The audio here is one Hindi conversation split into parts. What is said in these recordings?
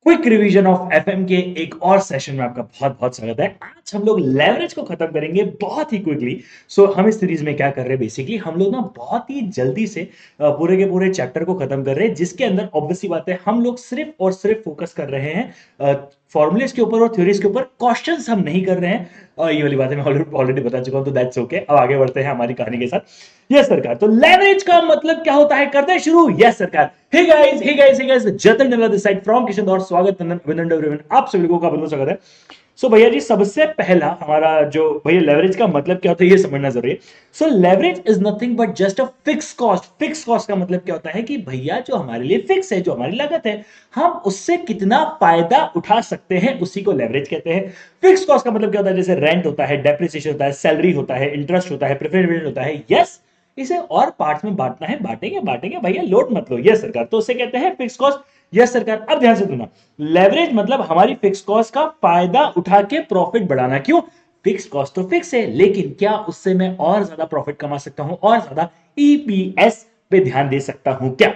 क्विक रिवीजन ऑफ एफएम के एक और सेशन में आपका बहुत बहुत स्वागत है। आज हम लोग लेवरेज को खत्म करेंगे बहुत ही क्विकली। हम इस सीरीज में क्या कर रहे हैं, बेसिकली हम लोग ना बहुत ही जल्दी से पूरे के पूरे चैप्टर को खत्म कर रहे हैं, जिसके अंदर ऑब्वियसली बात है हम लोग सिर्फ और सिर्फ फोकस कर रहे हैं फॉर्मुलेस के ऊपर और थ्योरीज के ऊपर। क्वेश्चंस हम नहीं कर रहे हैं। ये वाली बात है मैं ऑलरेडी बता चुका हूं, तो दैट्स ओके। अब आगे बढ़ते हैं हमारी कहानी के साथ। यस सरकार, तो लेवरेज का मतलब क्या होता है, करते हैं शुरू। यस सरकार। हे गाइस जतन नल्ला दिस साइड फ्रॉम किशन और स्वागत अभिनंदन एवरीवन, आप सभी लोगों का बहुत स्वागत है। भैया जी, सबसे पहला हमारा जो भैया लेवरेज का मतलब क्या होता है ये समझना जरूरी है। Leverage is nothing but just a fix cost. Fix cost का मतलब क्या होता है कि भैया जो हमारे लिए फिक्स है, जो हमारी लागत है, हम उससे कितना फायदा उठा सकते हैं, उसी को लेवरेज कहते हैं। फिक्स कॉस्ट का मतलब क्या होता है, जैसे रेंट होता है, डेप्रिसिएशन होता है, सैलरी होता है, इंटरेस्ट होता है, प्रेफरेंस डिविडेंड होता है। यस, इसे और पार्ट्स में बांटना है, बांटेंगे बांटेंगे भैया, लोड मत लो। यस सरकार, तो उसे कहते हैं फिक्स कॉस्ट। यस सरकार। अब ध्यान से सुनना, लेवरेज मतलब हमारी फिक्स कॉस्ट का फायदा उठा के प्रॉफिट बढ़ाना। क्यों? फिक्स कॉस्ट तो फिक्स है, लेकिन क्या उससे मैं और ज्यादा प्रॉफिट कमा सकता हूं, और ज्यादा ईपीएस पे ध्यान दे सकता हूं क्या?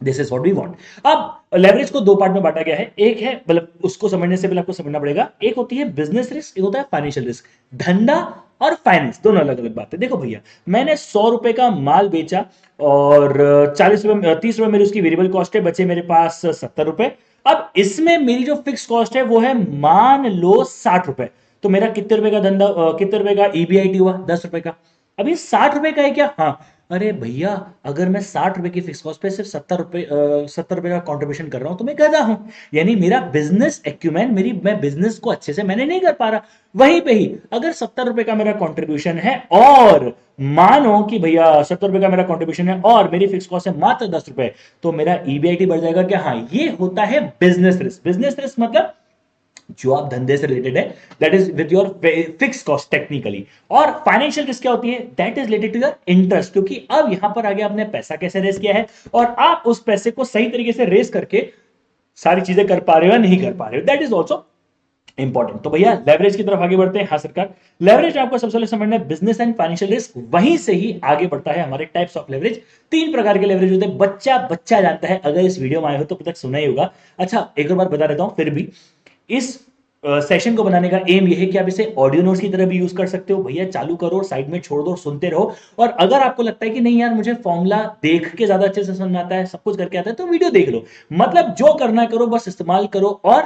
This is what we want. अब लेवरेज को दो पार्ट में बांटा गया है। एक है, मतलब उसको समझने से पहले आपको समझना पड़ेगा, एक होती है बिजनेस रिस्क, एक होता है फाइनेंशियल रिस्क। धंधा और फाइनेंस दोनों अलग अलग बात है। देखो भैया, मैंने 100 रुपए का माल बेचा और 40 रुपए 30 रुपए मेरी उसकी वेरिएबल कॉस्ट है, बचे मेरे पास 70 रुपए। अब इसमें मेरी जो फिक्स कॉस्ट है वो है मान लो 60 रुपए। तो मेरा कितने रुपए का धंधा, कितने रुपए का ईबीआईटी हुआ? 10 रुपए का। अभी 60 रुपए का है क्या? हाँ। अरे भैया, अगर मैं 60 रुपए की फिक्स कॉस्ट पे सिर्फ 70 रुपए का कंट्रीब्यूशन कर रहा हूं तो मैं गधा हूं। यानी मेरा बिजनेस एक्यूमेंट, मेरी मैं बिजनेस को अच्छे से मैंने नहीं कर पा रहा। वहीं पे ही अगर 70 रुपए का मेरा कंट्रीब्यूशन है, और मानो कि भैया 70 रुपए का मेरा कंट्रीब्यूशन है और मेरी फिक्स कॉस्ट है मात्र 10 रुपए, तो मेरा ईबीआईटी बढ़ जाएगा क्या? हाँ, ये होता है बिजनेस रिस्क। बिजनेस रिस्क मतलब जो आप धंधे से रिलेटेड है, that is with your fix cost technically. और फाइनेंशियल रिस्क क्या होती है? That is related to your interest, क्योंकि अब यहां पर आगे आपने पैसा कैसे रेस किया है, और आप उस पैसे को सही तरीके से रेस करके सारी चीजें कर पा रहे हो या नहीं कर पा रहे हो, दैट इज ऑल्सो इंपॉर्टेंट। तो भैया लेवरेज की तरफ आगे बढ़ते हैं। हाँ सरकार, लेवरेज आपको सबसे पहले समझना है बिजनेस एंड फाइनेंशियल रिस्क, वहीं से ही आगे बढ़ता है हमारे टाइप्स ऑफ लेवरेज। 3 प्रकार के लेवरेज होते हैं, बच्चा बच्चा जानता है, अगर इस वीडियो में आए हो तो अब तक सुना ही होगा। अच्छा, एक और बात बता देता हूं फिर भी। इस सेशन को बनाने का एम यह है कि आप इसे ऑडियो नोट्स की तरह भी यूज कर सकते हो। भैया चालू करो, साइड में छोड़ दो, सुनते रहो। और अगर आपको लगता है कि नहीं यार, मुझे फॉर्मूला देख के ज्यादा अच्छे से समझ में आता है, सब कुछ करके आता है, तो वीडियो देख लो। मतलब जो करना है करो, बस इस्तेमाल करो और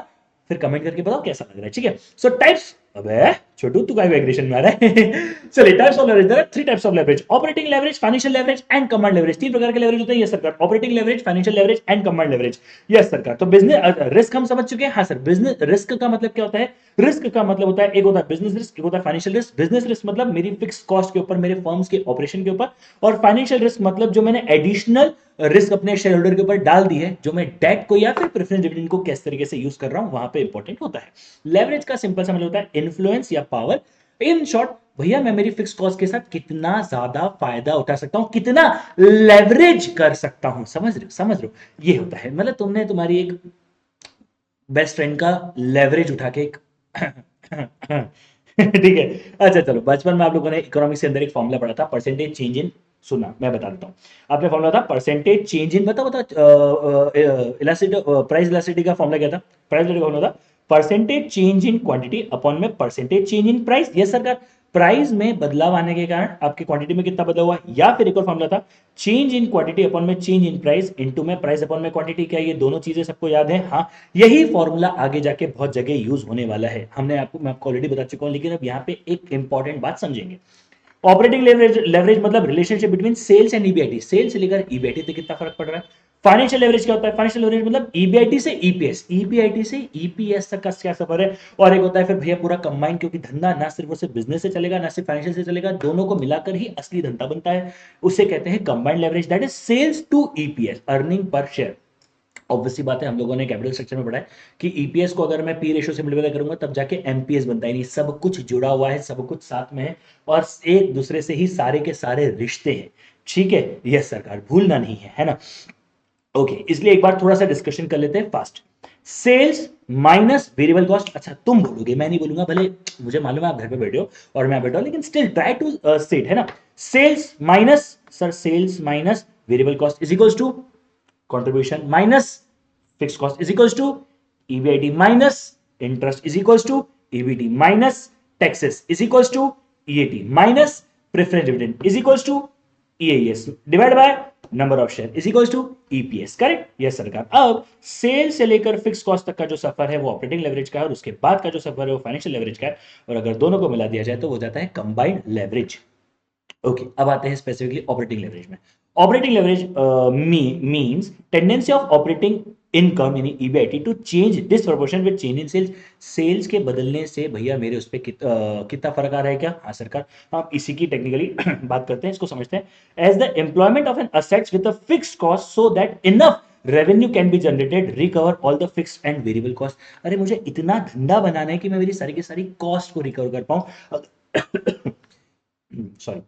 फिर कमेंट करके बताओ कैसा लग रहा है। ठीक है? टाइप्स, अबे छोटू तू काय एग्रेशन में आ रहा है? चलिए, types of leverage, there are 3 types of leverage: operating leverage, financial leverage and command leverage. 3 प्रकार के लेवरेज होते हैं। यस सरकार, operating leverage, financial leverage and command leverage. Yes सरकार। तो बिजनेस रिस्क हम समझ चुके हैं। हाँ सर, बिजनेस रिस्क का मतलब क्या होता है? रिस्क का मतलब होता है, एक होता है बिजनेस रिस्क, एक होता है फाइनेंशियल रिस्क। बिजनेस रिस्क मतलब मेरी फिक्स कॉस्ट के ऊपर, मेरे फर्म्स के ऑपरेशन के ऊपर। और फाइनेंशियल रिस्क मतलब जो मैंने एडिशनल रिस्क अपने शेयर होल्डर के ऊपर डाल दी है, जो मैं डेट को या फिर प्रेफरेंस डिविडेंड को किस तरीके से यूज कर रहा हूं, वहां पे इंपॉर्टेंट होता है। लेवरेज का सिंपल सा मतलब होता है इन्फ्लुएंस या पावर। इन शॉर्ट, भैया मैं मेरी फिक्स कॉस्ट के साथ कितना ज्यादा फायदा उठा सकता हूं, कितना लेवरेज कर सकता हूं। समझ रहे हो? समझ रहे हो? ये होता है, मतलब तुमने तुम्हारी एक बेस्ट फ्रेंड का लेवरेज उठा के एक ठीक है। अच्छा चलो, बचपन में आप लोगों ने इकोनॉमिक्स के अंदर एक फॉर्मूला पढ़ा था, परसेंटेज चेंज इन। सुना, मैं बता देता हूँ। आपने फॉर्मूला था परसेंटेज चेंज इन, बता इलास्टिसिटी, प्राइस इलास्टिसिटी का फॉर्मूला क्या था? प्राइस इलास्टिसिटी का फॉर्मूला था percentage change in quantity upon में percentage change in price. Yes सरकार। प्राइस में बदलाव आने के कारण आपकी क्वांटिटी में कितना बदलाव हुआ, या फिर एक और फॉर्मूला था चेंज इन क्वांटिटी अपॉन में चेंज इन प्राइस इनटू में प्राइस अपॉन में क्वांटिटी। क्या ये दोनों चीजें सबको याद है? हाँ। यही फॉर्मूला आगे जाके बहुत जगह यूज होने वाला है। मैं आपको ऑलरेडी बता चुका हूं, लेकिन अब यहाँ पे एक इंपॉर्टेंट बात समझेंगे। ऑपरेटिंग लेवरेज, लेवरेज मतलब relationship between sales and EBIT. Sales से लेकर ईबीआईटी तक कितना फर्क पड़ रहा है। फाइनेंशियल लेवरेज क्या होता है? फाइनेंशियल लेवरेज मतलब ईबीआईटी से ईपीएस, ईबीआईटी से ईपीएस तक का क्या सफर है। और एक होता है फिर भैया पूरा कंबाइन, क्योंकि धंधा ना सिर्फ उसे बिजनेस से चलेगा, ना सिर्फ फाइनेंशियल से चलेगा, दोनों को मिलाकर ही असली धंधा बनता है। उसे कहते हैं combined leverage, that is sales to EPS, earning per share. Obviously बात है, हम लोगों ने कैपिटल स्ट्रक्चर में पढ़ा है कि ईपीएस को अगर मैं पी रेशियो से मल्टीप्लाई करूंगा तब जाके एमपीएस बनता है। नहीं, सब कुछ जुड़ा हुआ है, सब कुछ साथ में है, और एक दूसरे से ही सारे के सारे रिश्ते हैं। ठीक है? यस सरकार, भूलना नहीं है ना? ओके, इसलिए एक बार थोड़ा सा डिस्कशन कर लेते हैं fast. Sales minus variable cost. अच्छा, तुम बोलोगे, मैं नहीं बोलूंगा, भले मुझे मालूम है आप घर पे बैठे हो और मैं बैठा हूं, लेकिन स्टिल ट्राई टू स्टेट, है ना? Sales minus, sir sales minus variable cost is equals to contribution minus fix cost is equals to EBIT minus interest is equals to EBT minus taxes is equals to EAT minus preference dividend is equals to EAS divided by number of share is equals to EPS. Correct? Yes सरकार। अब सेल से लेकर फिक्स कॉस्ट तक का जो सफर है वो ऑपरेटिंग लेवरेज का है और उसके बाद का जो सफर है वो फाइनेंशियल लेवरेज का है और अगर दोनों को मिला दिया जाए तो हो जाता है कंबाइंड लेवरेज। ओके, अब आते हैं स्पेसिफिकली ऑपरेटिंग लेवरेज में। Operating leverage means tendency of operating income यानी EBIT to change disproportion with change in sales. Sales के बदलने से भैया मेरे उस पर कितना फर्क आ रहा है क्या? हाँ सरकार, हम इसी की टेक्निकली बात करते हैं, इसको समझते हैं। As the employment of an assets with a fixed cost so that enough revenue can be generated recover all the fixed and variable cost. अरे मुझे इतना धंधा बनाना है कि मैं मेरी सारी की सारी कॉस्ट को रिकवर कर पाऊं। सॉरी,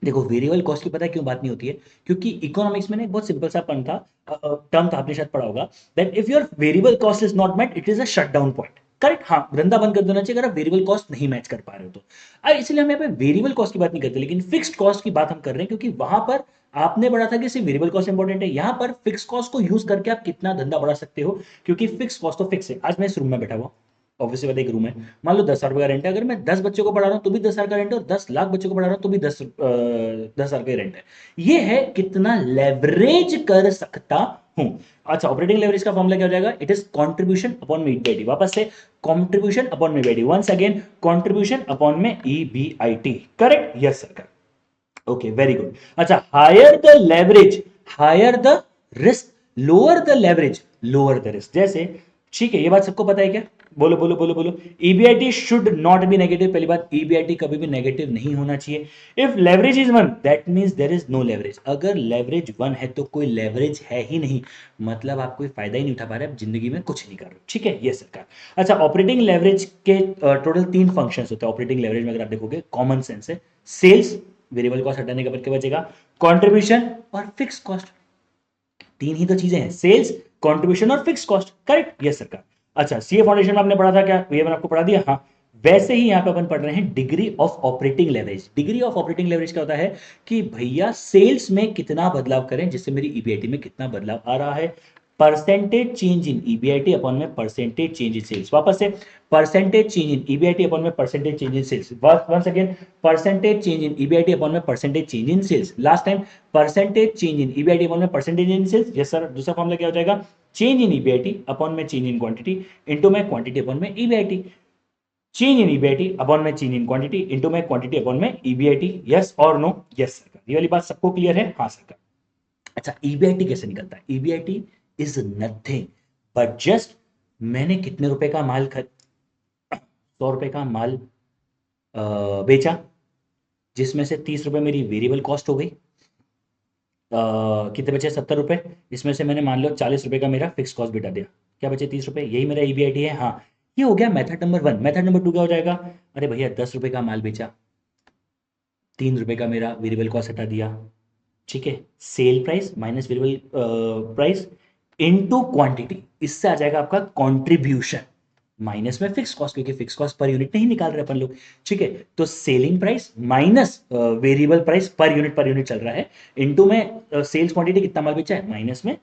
देखो वेरिएबल कॉस्ट की पता है क्यों बात नहीं होती है? क्योंकि इकोनॉमिक्स में ना एक बहुत सिंपल सा टर्म था, आपने शायद पढ़ा होगा, that if your variable cost is not met it is a shutdown point. Correct? हाँ, धंधा बंद कर देना चाहिए अगर आप वेरिएबल कॉस्ट नहीं मैच कर पा रहे हो तो। अब इसलिए हम यहाँ पे वेरिएबल कॉस्ट की बात नहीं करते लेकिन फिक्स्ड कॉस्ट की बात हम कर रहे हैं, क्योंकि वहां पर आपने बढ़ा था कि सिर्फ वेरिएबल कॉस्ट इंपॉर्टेंट है, यहाँ पर फिक्स कॉस्ट को यूज करके आप कितना धंधा बढ़ा सकते हो, क्योंकि फिक्स कॉस्ट तो फिक्स है। आज मैं इस रूम में बैठा हुआ, ऑब्वियसली बात, एक रूम है, मान लो 10,000 रुपए का रेंट है। अगर मैं 10 बच्चों को पढ़ा रहा हूं तो भी 10,000 का रेंट है और 10 लाख बच्चों को पढ़ा रहा हूं तो भी 10,000 का रेंट है। ये है कितना लेवरेज कर सकता हूं। अच्छा, ऑपरेटिंग लेवरेज का फॉर्मूला क्या हो जाएगा? इट इज कंट्रीब्यूशन अपॉन में ईबीआईटी। वापस से कंट्रीब्यूशन अपॉन में EBIT, once again contribution upon में ईबीआईटी। करेक्ट? यस सरकार। Okay, very good. अच्छा, higher the leverage higher the risk, lower the leverage lower the risk. जैसे, ठीक है, ये बात सबको पता है क्या? बोलो बोलो बोलो बोलो। EBIT should not be negative. पहली बात, ईबीआईटी कभी भी नेगेटिव नहीं होना चाहिए। If leverage is 1 that means there is no leverage. अगर लेवरेज 1 है तो कोई लेवरेज है ही नहीं, मतलब आप कोई फायदा ही नहीं उठा पा रहे, आप जिंदगी में कुछ नहीं कर रहे। ठीक है, ये सरकार। अच्छा, ऑपरेटिंग लेवरेज के टोटल 3 फंक्शंस होते हैं ऑपरेटिंग लेवरेज में। अगर आप देखोगे, कॉमन सेंस है, सेल्स, वेरिएबल कॉस्ट हटाने के बाद क्या बचेगा? कंट्रीब्यूशन और फिक्स कॉस्ट। तीन ही तो चीजें हैं, सेल्स, कंट्रीब्यूशन और फिक्स कॉस्ट। करेक्ट? यस सरकार। अच्छा, सीए फाउंडेशन में आपने पढ़ा था क्या? ये मैंने आपको पढ़ा दिया। हाँ, वैसे ही यहां पे अपन पढ़ रहे हैं degree of operating leverage. Degree of operating leverage क्या होता है कि भैया सेल्स में कितना बदलाव करें जिससे मेरी ईबीआईटी में कितना बदलाव आ रहा है। Percentage change in EBIT upon में परसेंटेज चेंज इन सेल्स। वापस से, percentage change in EBIT upon में percentage change in sales. Once again, percentage change in EBIT upon में percentage change in sales. Last time, percentage change in EBIT upon में percentage in sales. Yes sir. दूसरा फॉर्मूला क्या हो जाएगा? चेंज इन ईबीआईटी अपॉन में चेंज इन क्वांटिटी इनटू में क्वांटिटी अपॉन में EBIT. Change in EBIT upon में चेंज इन क्वांटिटी इनटू में क्वांटिटी अपॉन में ईबीआईटी। यस और नो? यस सरकार। ये वाली बात सबको क्लियर है? हाँ सरकार। अच्छा, ईबीआईटी कैसे निकलता है? EBIT is nothing but just, मैंने कितने रुपए का माल 100 रुपए का माल बेचा, जिसमें से 30 रुपए मेरी वेरिएबल कॉस्ट हो गई। कितने बचे? 70 रुपए। इसमें से मैंने मान लो 40 रुपए का मेरा फिक्स कॉस्ट बिटा दिया, क्या बचे? 30 रुपए। यही मेरा ईबीआईटी है। हाँ, ये हो गया मेथड नंबर 1। मेथड नंबर 2 क्या हो जाएगा? अरे भैया 10 रुपए का माल बेचा, 3 रुपए का मेरा वेरिएबल कॉस्ट हटा दिया, ठीक है, sale price minus variable price into quantity, इससे आ जाएगा आपका कंट्रीब्यूशन, माइनस में फिक्स कॉस्ट, क्योंकि फिक्स कॉस्ट पर यूनिट नहीं निकाल रहे अपन लोग। ठीक है, तो selling price minus variable price per unit चल रहा है, इनटू में सेल्स क्वांटिटी कितना माल बेचा है माइनस में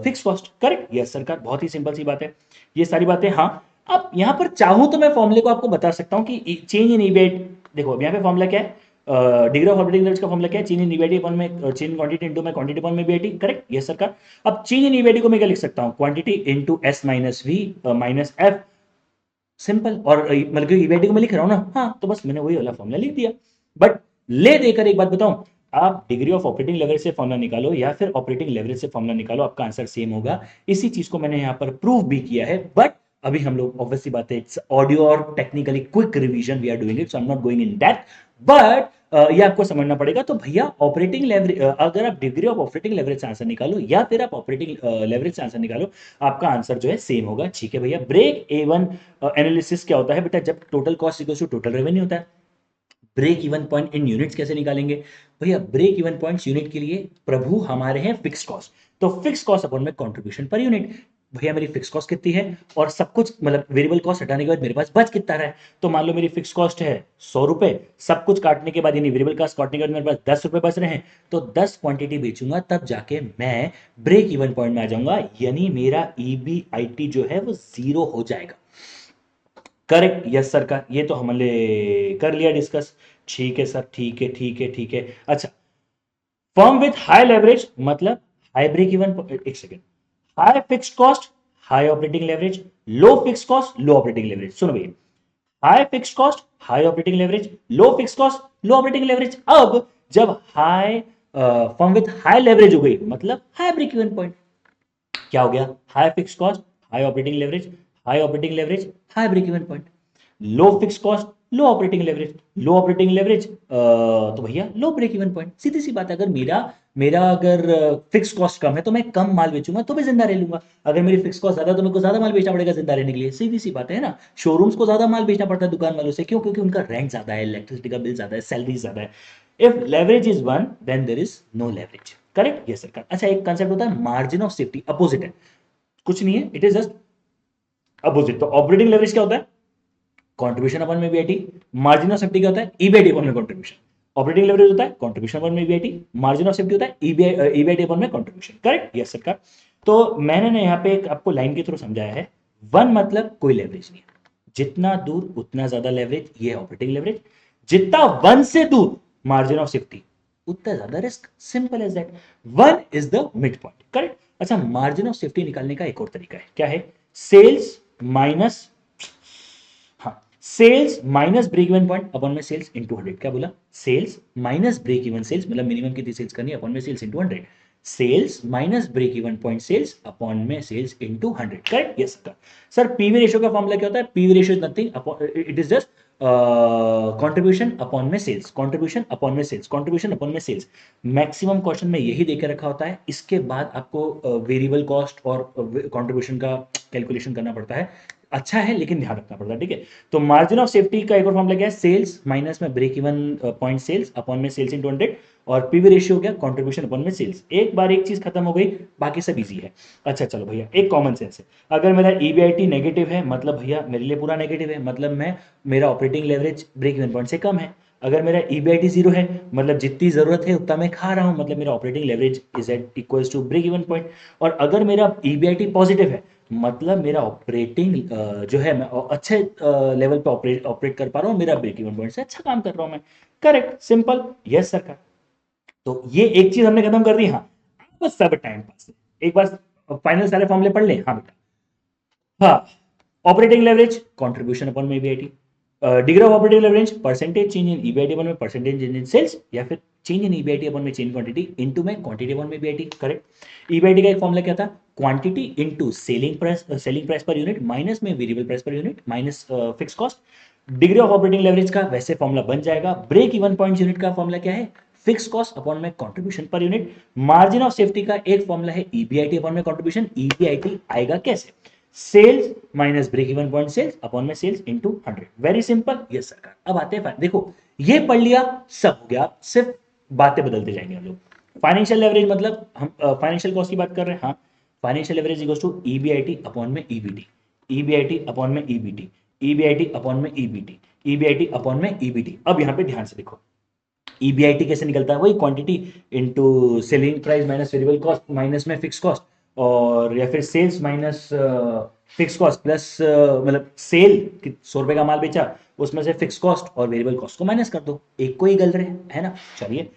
फिक्स कॉस्ट। करेक्ट? यस सरकार। बहुत ही सिंपल सी बात है ये सारी बातें। हाँ, अब यहां पर चाहूं तो मैं फॉर्मूले को आपको बता सकता हूं कि चेंज इन ईबीआईटी, देखो अब यहाँ पे फॉर्मूला क्या है? डिग्री ऑफ ऑपरेटिंग लेवरेज का फॉर्मूला क्या है? चेंज इन ईबीआईटी अपॉन में चेंज इन क्वांटिटी इनटू में क्वांटिटी अपॉन में ईबीआईटी। करेक्ट? यस सरकार। अब चेंज इन ईबीआईटी को मैं क्या लिख सकता हूं? Quantity into S minus V minus F. Simple. और मतलब ईबीआईटी को मैं लिख रहा हूं ना, हाँ, तो बस मैंने वही वाला फॉर्मूला लिख दिया। बट ले देकर एक बात बताऊं, आप डिग्री ऑफ ऑपरेटिंग लेवरेज से फॉर्मूला निकालो या फिर ऑपरेटिंग लेवरेज से फॉर्मूला निकालो, आपका आंसर सेम होगा। इसी चीज को मैंने यहां पर प्रूव भी किया है। बट अभी हम लोग ऑब्वियसली बात है, इट्स ऑडियो और technically quick revision we are doing it, so I am not going in that. But ये आपको समझना पड़ेगा। तो भैया ऑपरेटिंग लेवरेज, अगर आप डिग्री ऑफ ऑपरेटिंग लेवरेज से आंसर निकालो या फिर आप ऑपरेटिंग लेवरेज से आंसर निकालो, आपका आंसर जो है सेम होगा। ठीक है भैया। ब्रेक इवन एनालिसिस क्या होता है बेटा? जब total cost equals to total revenue होता है। Break even point in units कैसे निकालेंगे भैया? ब्रेक इवन पॉइंट्स यूनिट के लिए प्रभु हमारे हैं फिक्स कॉस्ट, तो फिक्स कॉस्ट अपॉन में कंट्रीब्यूशन पर यूनिट। भैया मेरी फिक्स कॉस्ट कितनी है और सब कुछ मतलब वेरिएबल कॉस्ट हटाने के बाद मेरे पास बच कितना रहा है। तो मान लो मेरी फिक्स कॉस्ट है 100 रुपए, सब कुछ काटने के बाद यानी वेरिएबल कॉस्ट काटने के बाद मेरे पास 10 रुपए बच रहे हैं, तो 10 क्वांटिटी बेचूंगा तब जाके मैं ब्रेक इवन पॉइंट में आ जाऊंगा, यानी मेरा ईबीआईटी जो है वो जीरो हो जाएगा। करेक्ट, यस सर का ये तो हमने कर लिया डिस्कस। ठीक है सर, ठीक है ठीक है ठीक है। अच्छा, फर्म विथ हाई लेवरेज मतलब हाई ब्रेक इवन, एक second, high fixed cost high operating leverage, low fix cost low operating leverage. सुनो भैया, high fixed cost high operating leverage, low fix cost low operating leverage. अब जब high firm with high leverage हो गई मतलब हाई ब्रेक इवन पॉइंट, क्या हो गया, high fix cost high operating leverage, high operating leverage high break even point, low fix cost low operating leverage, low operating leverage तो भैया लो ब्रेक इवन पॉइंट। सीधी सी बात है, अगर मेरा मेरा अगर फिक्स कॉस्ट कम है तो मैं कम माल बेचूंगा तो मैं जिंदा रह लूंगा, अगर मेरी फिक्स कॉस्ट ज्यादा तो मेरे को ज्यादा माल बेचना पड़ेगा जिंदा रहने के लिए। सीधी सी बात है ना, शोरूम्स को ज्यादा माल बेचना पड़ता है दुकान वालों से, क्यों? क्योंकि उनका रेंट ज्यादा है, इलेक्ट्रिसिटी का बिल ज्यादा है, सैलरी ज्यादा है। If leverage is one then there is no leverage. Correct, yes sir. अच्छा, एक कंसेप्ट होता है मार्जिन ऑफ सेफ्टी, अपोजिट है, कुछ नहीं है, इट इज जस्ट अपोजिट। तो ऑपरेटिंग लेवरेज क्या होता है, कंट्रीब्यूशन अपन में बीआईटी, मार्जिन ऑफ सेफ्टी क्या होता है, ईबीआईटी अपन में कंट्रीब्यूशन। ऑपरेटिंग लेवरेज होता है कंट्रीब्यूशन अपन में बीआईटी, मार्जिन ऑफ सेफ्टी होता है ईबीआईटी अपन में कंट्रीब्यूशन। करेक्ट, यस सर का। तो मैंने ना यहाँ पे एक आपको लाइन के थ्रू समझाया है, वन मतलब कोई लेवरेज नहीं है, जितना दूर उतना ज्यादा लेवरेज, ये है ऑपरेटिंग लेवरेज। जितना वन से दूर मार्जिन ऑफ सेफ्टी उतना ज्यादा risk, simple as that. One is the mid point. Correct. अच्छा, मार्जिन ऑफ सेफ्टी निकालने का एक और तरीका है, क्या है, सेल्स माइनस, हाँ, sales minus break even point upon में सेल्स इनटू 100। क्या बोला, sales minus break even sales, मतलब मिनिमम कितनी सेल्स करनी है अपॉन में sales into 100, sales minus break even point sales upon में sales into 100। Correct, yes sir. Sir PV ratio का फॉर्मूला क्या होता है, PV ratio is nothing, it is just contribution upon में सेल्स, कंट्रीब्यूशन अपॉन में सेल्स, कंट्रीब्यूशन अपॉन में सेल्स। मैक्सिमम क्वेश्चन में यही देकर रखा होता है, इसके बाद आपको वेरिएबल कॉस्ट और कंट्रीब्यूशन का कैलकुलेशन करना पड़ता है। अच्छा है लेकिन ध्यान रखना पड़ता है, ठीक है। तो मार्जिन ऑफ सेफ्टी का एक और फॉर्मूला क्या है, सेल्स माइनस में break even point sales upon में सेल्स इनटू 100, और पीवी रेशियो क्या, कंट्रीब्यूशन अपॉन में सेल्स। एक बार एक चीज खत्म हो गई, बाकी सब इजी है। अच्छा चलो भैया, एक कॉमन सेंस है, अगर मेरा ईबीआईटी नेगेटिव है मतलब भैया मेरे लिए पूरा नेगेटिव है, मतलब मैं, मेरा operating leverage break even point से कम है। अगर मेरा ईबीआईटी जीरो है मतलब जितनी जरूरत है उतना मैं खा रहा हूं, मतलब मेरा operating leverage is at equals to break even point. और अगर मेरा ईबीआईटी पॉजिटिव है मतलब मेरा ऑपरेटिंग जो है मैं अच्छे लेवल पे ऑपरेट कर पा रहा हूँ, मेरा ब्रेक इवन पॉइंट से अच्छा काम कर रहा हूँ मैं। करेक्ट, सिंपल, यस सर का। तो ये एक चीज हमने खत्म कर दी। हाँ, बस सब टाइम पास, एक बार फाइनल सारे फॉर्मूले पढ़ लें। हाँ बेटा, हाँ, ऑपरेटिंग लेवरेज कंट्रीब्यूशन अपॉन में EBIT, degree of operating leverage percentage change in EBIT upon में परसेंटेज चेंज इन सेल्स, या फिर चेंज इन ईबीआईटी अपॉन में चेंज क्वांटिटी इनटू में क्वांटिटी अपॉन में ईबीआईटी। करेक्ट। ईबीआईटी का एक फॉर्मूला क्या था, quantity into selling price per unit minus में variable price per unit minus fix cost. Degree of operating leverage का वैसे फॉर्मूला बन जाएगा, ब्रेक इवन पॉइंट यूनिट का फॉर्मूला क्या है, फिक्स कॉस्ट अपॉन में contribution per unit. Margin of safety का एक फॉर्मूला है ईबीआईटी अपॉन में कंट्रीब्यूशन, ईबीआईटी आएगा कैसे, sales minus break even point sales upon में sales into 100। Very simple, yes सरकार। अब आते हैं, देखो ये पढ़ लिया, सब हो गया, सिर्फ बातें बदलते जाएंगे हम लोग। फाइनेंशियल लेवरेज मतलब हम फाइनेंशियल कॉस्ट की बात कर रहे हैं। हाँ, financial leverage equals to EBIT upon में ईबीटी, ईबीआईटी अपॉन में ईबीटी, ईबीआईटी अपॉन में ईबीटी, ईबीआईटी अपॉन में ईबीटी। अब यहां पे ध्यान से देखो, ईबीआईटी कैसे निकलता है, वही quantity into selling price minus variable cost minus में फिक्स कॉस्ट, और या फिर sales minus fix cost plus मतलब सेल 100 रुपए का माल बेचा, उसमें से फिक्स कॉस्ट और वेरिएबल कॉस्ट को माइनस कर दो, एक को ही गल रहे है ना। चलिए,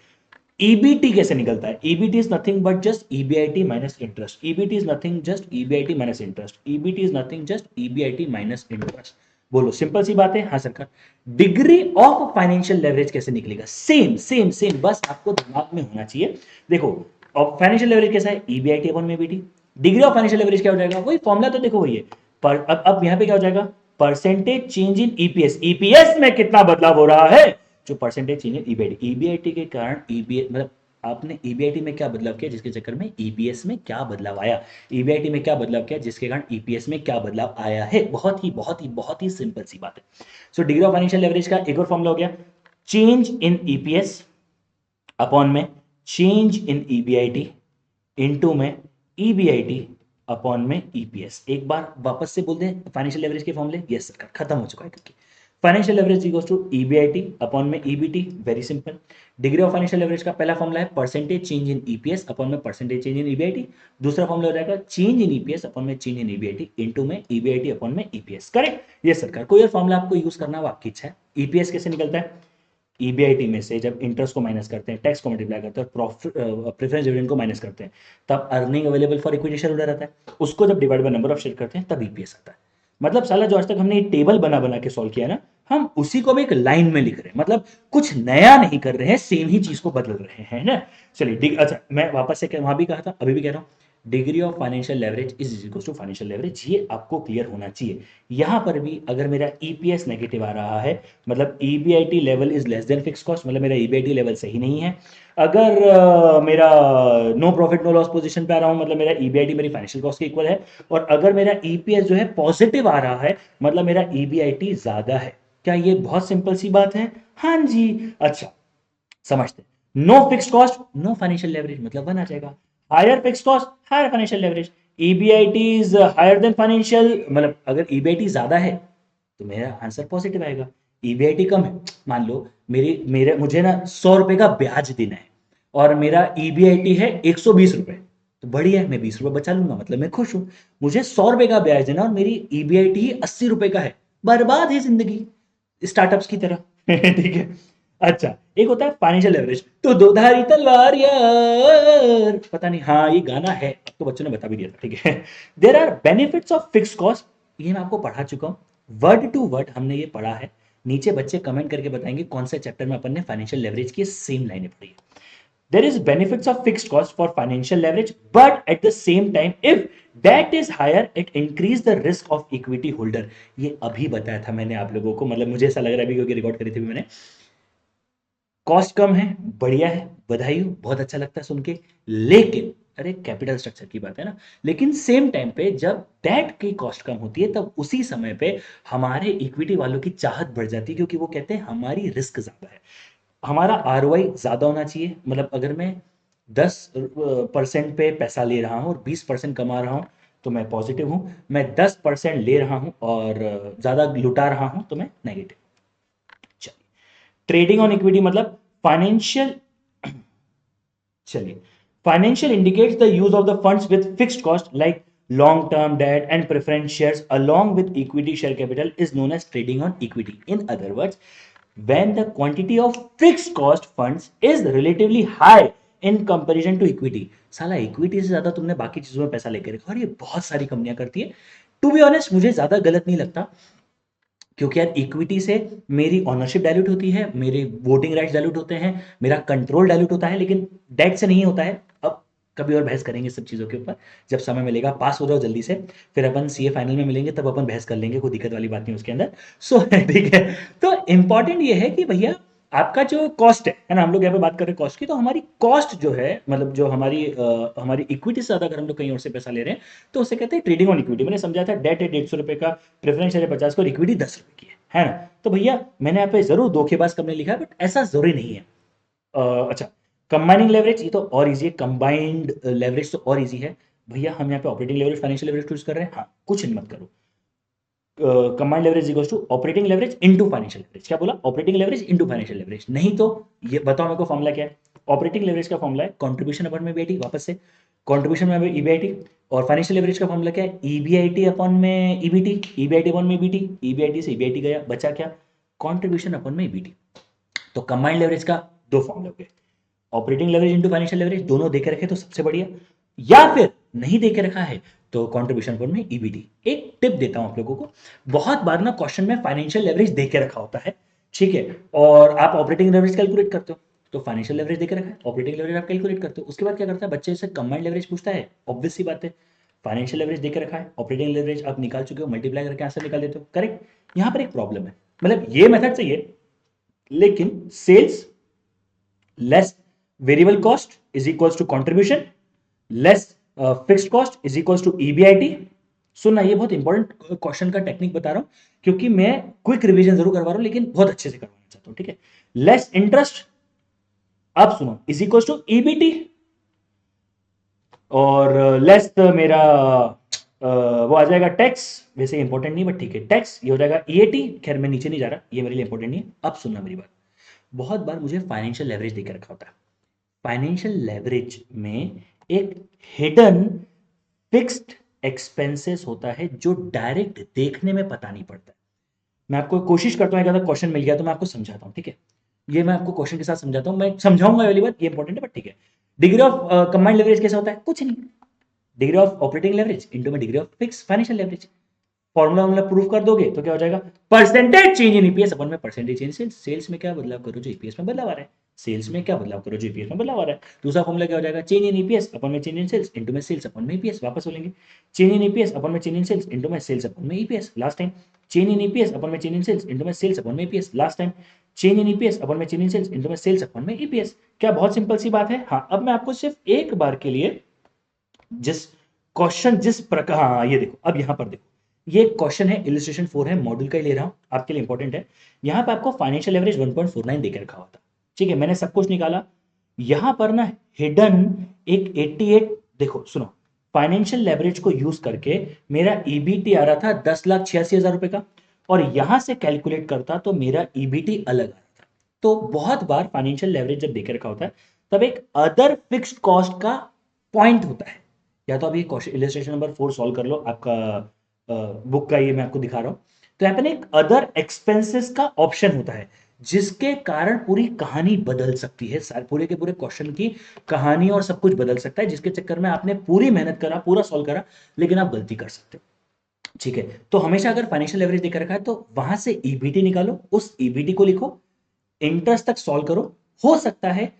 ईबीटी कैसे निकलता है, EBT is nothing but just EBIT minus interest, EBT is nothing just EBIT minus interest, EBT is nothing just EBIT minus interest. बोलो, सिंपल सी बात है। हाँ सरकार। डिग्री ऑफ फाइनेंशियल लेवरेज कैसे निकलेगा, सेम सेम सेम, बस आपको दिमाग में होना चाहिए। देखो, अब फाइनेंशियल लेवरेज कैसा है, ईबीआईटी अपॉन में EBT. Degree of financial leverage क्या हो जाएगा, वही फॉर्मूला तो देखो वही है, पर अब यहां पे क्या हो जाएगा, percentage change in EPS, EPS में कितना बदलाव हो रहा है, जो percentage change in EBIT, EBIT के कारण ईबीए मतलब आपने ईबीआईटी में क्या बदलाव किया जिसके चक्कर में ईपीएस में क्या बदलाव आया, ईबीआईटी में क्या बदलाव किया जिसके कारण ईपीएस में क्या बदलाव आया है। बहुत ही बहुत ही बहुत ही सिंपल सी बात है। So degree of financial leverage का एक और फॉर्मूला हो गया, चेंज इन ईपीएस अपॉन में चेंज इन ईबीआईटी इनटू में ईबीआईटी अपॉन में ईपीएस। एक बार वापस से बोल दें फाइनेंशियल लेवरेज के फॉर्मूले, यस सर खत्म हो चुका है, क्योंकि financial leverage equals to EBIT upon में EBT, very simple. Degree of financial leverage का पहला फॉर्मूला है percentage change in EPS upon में परसेंटेज चेंज इन ईबीआईटी। दूसरा फॉर्मूला हो जाएगा चेंज इन ईपीएस अपॉन में चेंज इन ईबीआईटी इनटू में ईबीआईटी अपॉन में ईपीएस। करेक्ट, ये सरकार कोई और फॉर्मूला आपको यूज करना हो आपकी इच्छा है। ईपीएस कैसे निकलता है, ईबीआईटी में से जब इंटरेस्ट को माइनस करते हैं, टैक्स को मल्टीप्लाई करते हैं, प्रॉफिट प्रेफरेंस डिविडेंड को माइनस करते हैं, तब earning available for equity share holder रहता है, उसको जब divide by number of share करते हैं तब ईपीएस आता है। मतलब साला जो आज तक हमने टेबल बना बना के सॉल्व किया ना, हम उसी को भी एक लाइन में लिख रहे हैं, मतलब कुछ नया नहीं कर रहे हैं, सेम ही चीज को बदल रहे हैं ना। चलिए अच्छा, मैं वापस से वहां भी कहा था अभी भी कह रहा हूं, degree of financial leverage is equal to financial leverage, ये आपको क्लियर होना चाहिए। यहां पर भी अगर मेरा ईपीएस नेगेटिव आ रहा है, मतलब EBIT level is less than fix cost, मतलब मेरा ईबीआईटी लेवल सही नहीं है। अगर मेरा no profit no loss position पे आ रहा हूं, मतलब मेरा ईबीआईटी मेरी फाइनेंशियल कॉस्ट के इक्वल है। और अगर मेरा ईपीएस जो है पॉजिटिव आ रहा है, मतलब मेरा ईबीआईटी ज्यादा है। क्या ये बहुत सिंपल सी बात है? हाँ जी। अच्छा, समझते हैं। No fix cost no financial leverage, मतलब वन आ जाएगा। Higher fix cost higher financial leverage, EBIT is higher than financial, मतलब अगर ईबीआईटी ज्यादा है तो मेरा आंसर पॉजिटिव आएगा। ईबीआईटी कम है, मान लो मेरी मेरे मुझे ना 100 रुपए का ब्याज देना है और मेरा ईबीआईटी है 120 रुपए, तो बढ़िया है, मैं 20 रुपए बचा लूंगा, मतलब मैं खुश हूं। मुझे 100 रुपए का ब्याज देना और मेरी ईबीआईटी 80 रुपए का है, बर्बाद है जिंदगी, स्टार्टअप्स की तरह। ठीक है। अच्छा, एक होता है फाइनेंशियल लेवरेज, तो दो धारी तलवार यार, पता नहीं, हाँ ये गाना है, अब तो बच्चों ने बता भी दिया था, ठीक है। There are benefits of fix cost, ये मैं आपको पढ़ा चुका हूं, वर्ड टू वर्ड हमने ये पढ़ा है। नीचे बच्चे कमेंट करके बताएंगे कौन सा चैप्टर में अपन ने फाइनेंशियल लेवरेज की सेम लाइनें पढ़ी है। There is benefits of fixed cost for financial leverage, but at the same time, if debt is higher, it increase the risk of equity holder. ये अभी बताया था मैंने आप लोगों को, मतलब मुझे ऐसा लग रहा है अभी क्योंकि रिकॉर्ड करी थी मैंने। कॉस्ट कम है, बढ़िया है, बधाई हो, बहुत अच्छा लगता है सुन के। लेकिन अरे कैपिटल स्ट्रक्चर की बात है ना, लेकिन सेम टाइम पे जब डेट की कॉस्ट कम होती है तब उसी समय पे हमारे इक्विटी वालों की चाहत बढ़ जाती है, क्योंकि वो कहते हैं हमारी रिस्क ज्यादा है, हमारा आरओआई ज्यादा होना चाहिए। मतलब अगर मैं 10% पे पैसा ले रहा हूं और 20% कमा रहा हूं तो मैं पॉजिटिव हूं, मैं 10% ले रहा हूं और ज्यादा लुटा रहा हूं तो मैं नेगेटिव। चलिए, ट्रेडिंग ऑन इक्विटी मतलब फाइनेंशियल, चलिए, financial indicates the use of the funds with fixed cost like long term debt and preference shares along with equity share capital is known as trading on equity. In other words, when the quantity of fixed cost funds is relatively high in comparison to equity। साला इक्विटी से ज्यादा तुमने बाकी चीजों में पैसा लेकर रखा, और ये बहुत सारी कंपनियां करती है। टू बी ऑनेस्ट मुझे ज्यादा गलत नहीं लगता, क्योंकि यार इक्विटी से मेरी ऑनरशिप डायल्यूट होती है, मेरे वोटिंग राइट्स डायल्यूट होते हैं, मेरा कंट्रोल डायल्यूट होता है, लेकिन डेट से नहीं होता है। अब कभी और बहस करेंगे सब चीजों के ऊपर, जब समय मिलेगा, पास हो जाओ जल्दी से, फिर अपन सीए फाइनल में मिलेंगे तब अपन बहस कर लेंगे, कोई दिक्कत वाली बात नहीं उसके अंदर। सो ठीक है। तो इंपॉर्टेंट ये है कि भैया आपका जो कॉस्ट है ना, हम लोग यहाँ पे बात कर रहे हैं कॉस्ट की, तो हमारी कॉस्ट जो है, मतलब जो हमारी इक्विटी से ज्यादा अगर हम लोग कहीं और से पैसा ले रहे हैं तो उसे कहते हैं ट्रेडिंग ऑन इक्विटी। मैंने समझा था डेट है 150 रुपए का, प्रेफरेंस शेयर है 50 का और इक्विटी 10 रुपए की है ना। तो भैया मैंने यहाँ पे जरूर धोखेबाज कंपनी लिखा है, बट ऐसा जरूरी नहीं है। अच्छा, कंबाइनिंग लेवरेज, ये तो और इजी है, कंबाइंड लेवरेज तो और इजी है। भैया हम यहाँ पे operating leverage financial leverage use कर रहे हैं, हाँ कुछ मत करो। Combined leverage equals to operating leverage into financial leverage. क्या बोला? Operating leverage into financial leverage. नहीं तो ये बताओ मेरे को फॉर्मूला क्या है। ऑपरेटिंग लेवरेज का फॉर्मूला है कंट्रीब्यूशन अपॉन में ईबीआईटी, वापस से कंट्रीब्यूशन में ईबीआईटी। और फाइनेंशियल लेवरेज का फॉर्मूला क्या है? ईबीआईटी अपॉन में ईबीटी, ईबीआईटी अपॉन में ईबीटी, ईबीआईटी से ईबीआईटी गया, बचा क्या? कंट्रीब्यूशन अपॉन में ईबीटी। तो कंबाइंड लेवरेज का दो फॉर्मूले हो गए, operating leverage into financial leverage, दोनों देके रखे तो सबसे बढ़िया। या फिर नहीं देके रखा है तो कंट्रीब्यूशन पर में ईबीटी। एक टिप देता हूं आप लोगों को, बहुत बार ना क्वेश्चन में फाइनेंशियल लेवरेज देके रखा होता है, ठीक है, और आप ऑपरेटिंग लेवरेज कैलकुलेट करते हो, तो फाइनेंशियल लेवरेज देके रखा है, ऑपरेटिंग लेवरेज आप कैलकुलेट करते हो, उसके बाद क्या करता है बच्चे से कंबाइंड लेवरेज पूछता है, ऑब्वियस सी बात है, फाइनेंशियल लेवरेज देके रखा है, ऑपरेटिंग लेवरेज आप निकाल चुके हो, मल्टीप्लाई करके आंसर निकाल देते हो, करेक्ट। यहां पर एक प्रॉब्लम है, मतलब ये मेथड सही है, लेकिन sales less variable cost is equals to contribution less fixed cost is equals to EBIT. सुनना, ये बहुत इंपॉर्टेंट क्वेश्चन का टेक्निक बता रहा हूं, क्योंकि मैं क्विक रिवीजन जरूर करवा रहा हूं लेकिन बहुत अच्छे से करवाना चाहता हूं, ठीक है। लेस इंटरेस्ट, अब सुनो, इज इक्वल्स टू ईबीटी और लेस मेरा वो आ जाएगा टैक्स, वैसे इंपॉर्टेंट नहीं बट ठीक है, टैक्स ये हो जाएगा ईएटी, खैर मैं नीचे नहीं जा रहा, ये मेरे लिए इंपॉर्टेंट नहीं है। अब सुनना मेरी बात, बहुत बार मुझे फाइनेंशियल लेवरेज देकर रखा होता है। फाइनेंशियल लेवरेज में एक हिडन फिक्स्ड एक्सपेंसेस होता है जो डायरेक्ट देखने में पता नहीं पड़ता है। मैं आपको कोशिश करता हूँ, अगर क्वेश्चन मिल गया तो मैं आपको समझाता हूँ, ठीक है। ये मैं आपको क्वेश्चन के साथ समझाता हूँ, मैं समझाऊंगा, वाली बात ये इंपॉर्टेंट है बट ठीक है। डिग्री ऑफ कंबाइंड लेवरेज कैसे होता है, कुछ नहीं, degree of operating leverage into में degree of fix financial leverage. Formula मतलब प्रूफ कर दोगे तो क्या हो जाएगा, percentage change in EPS upon में परसेंटेज चेंज सेल्स, सेल्स में क्या बदलाव करो जो ईपीएस में बदलाव आ रहा है, सेल्स में क्या बदलाव करो जो ईपीएस में बदलाव आ रहा है। दूसरा फॉर्मूला क्या हो जाएगा, चेंज इन ईपीएस अपन में चेंज इन सेल्स इनटू में सेल्स अपन में ईपीएस, वापस बोलेंगे चेंज इन ईपीएस अपन में चेंज इन सेल्स इनटू में सेल्स अपन में EPS, last time change in EPS upon में चेंज इन सेल्स इनटू में सेल्स अपन में EPS, last time change in EPS upon में चेंज इन सेल्स इनटू में सेल्स अपन में ईपीएस। क्या बहुत सिंपल सी बात है। हाँ, अब मैं आपको सिर्फ एक बार के लिए जिस क्वेश्चन जिस प्रकार, हाँ ये देखो, अब यहां पर देखो, ये क्वेश्चन है इलिस्ट्रेशन 4 है, मॉड्यूल का ही ले रहा हूं, आपके लिए इंपॉर्टेंट है। यहां पे आपको फाइनेंशियल एवरेज 1.49 देकर रखा हुआ था, ठीक है, मैंने सब कुछ निकाला। यहां पर ना हिडन एक 88, देखो सुनो, फाइनेंशियल लेवरेज को यूज करके मेरा ईबीटी आ रहा था 10,86,000 रुपए का, और यहां से कैलकुलेट करता तो मेरा ईबीटी अलग आ रहा था। तो बहुत बार फाइनेंशियल लेवरेज जब देकर रखा होता है तब एक अदर फिक्स्ड कॉस्ट का पॉइंट होता है। या तो अभी इलिस्ट्रेशन नंबर 4 सॉल्व कर लो, आपका बुक का ये मैं आपको दिखा रहा हूं। तो यहाँ पे एक अदर एक्सपेंसेस का ऑप्शन होता है जिसके कारण पूरी कहानी बदल सकती है, पूरे के पूरे क्वेश्चन की कहानी और सब कुछ बदल सकता है, जिसके चक्कर में आपने पूरी मेहनत करा, पूरा सॉल्व करा, लेकिन आप गलती कर सकते हो। ठीक है, तो हमेशा अगर फाइनेंशियल लेवरेज देकर रखा है तो वहां से ईबीटी निकालो, उस ईबीटी को लिखो, इंटरेस्ट तक सॉल्व करो। हो सकता है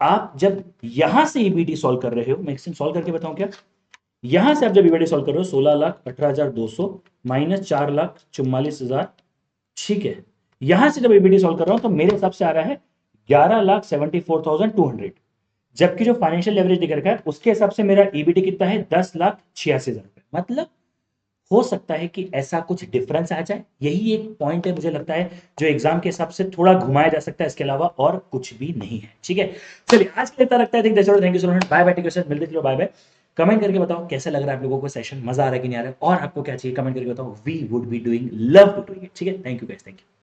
आप जब यहां से ईबीटी सॉल्व कर रहे हो, मैं सॉल्व करके बताऊं क्या, यहां से आप जब ईबीटी सॉल्व कर रहे हो 16,18,200 माइनस 4,44,000, ठीक है, यहां से जब ईबीटी सॉल्व कर रहा हूं तो मेरे हिसाब से आ रहा है 11,74,200, जबकि जो फाइनेंशियल लेवरेज दिख रखा है उसके हिसाब से मेरा ईबीटी कितना है, 10,86,000 रुपए। मतलब हो सकता है कि ऐसा कुछ डिफरेंस आ जाए, यही एक पॉइंट है मुझे लगता है जो एग्जाम के हिसाब से थोड़ा घुमाया जा सकता है, इसके अलावा और कुछ भी नहीं है। ठीक है, चलिए आज के लिए इतना रखता है, thank you so much, bye bye, take care, मिलते चलो, बाय बाय। कमेंट करके बताओ कैसा लग रहा है आप लोगों को सेशन, मजा आ रहा है कि नहीं आ रहा है, और आपको क्या चाहिए कमेंट करके बताओ, we would be doing, love to doing it. ठीक है, thank you guys, thank you.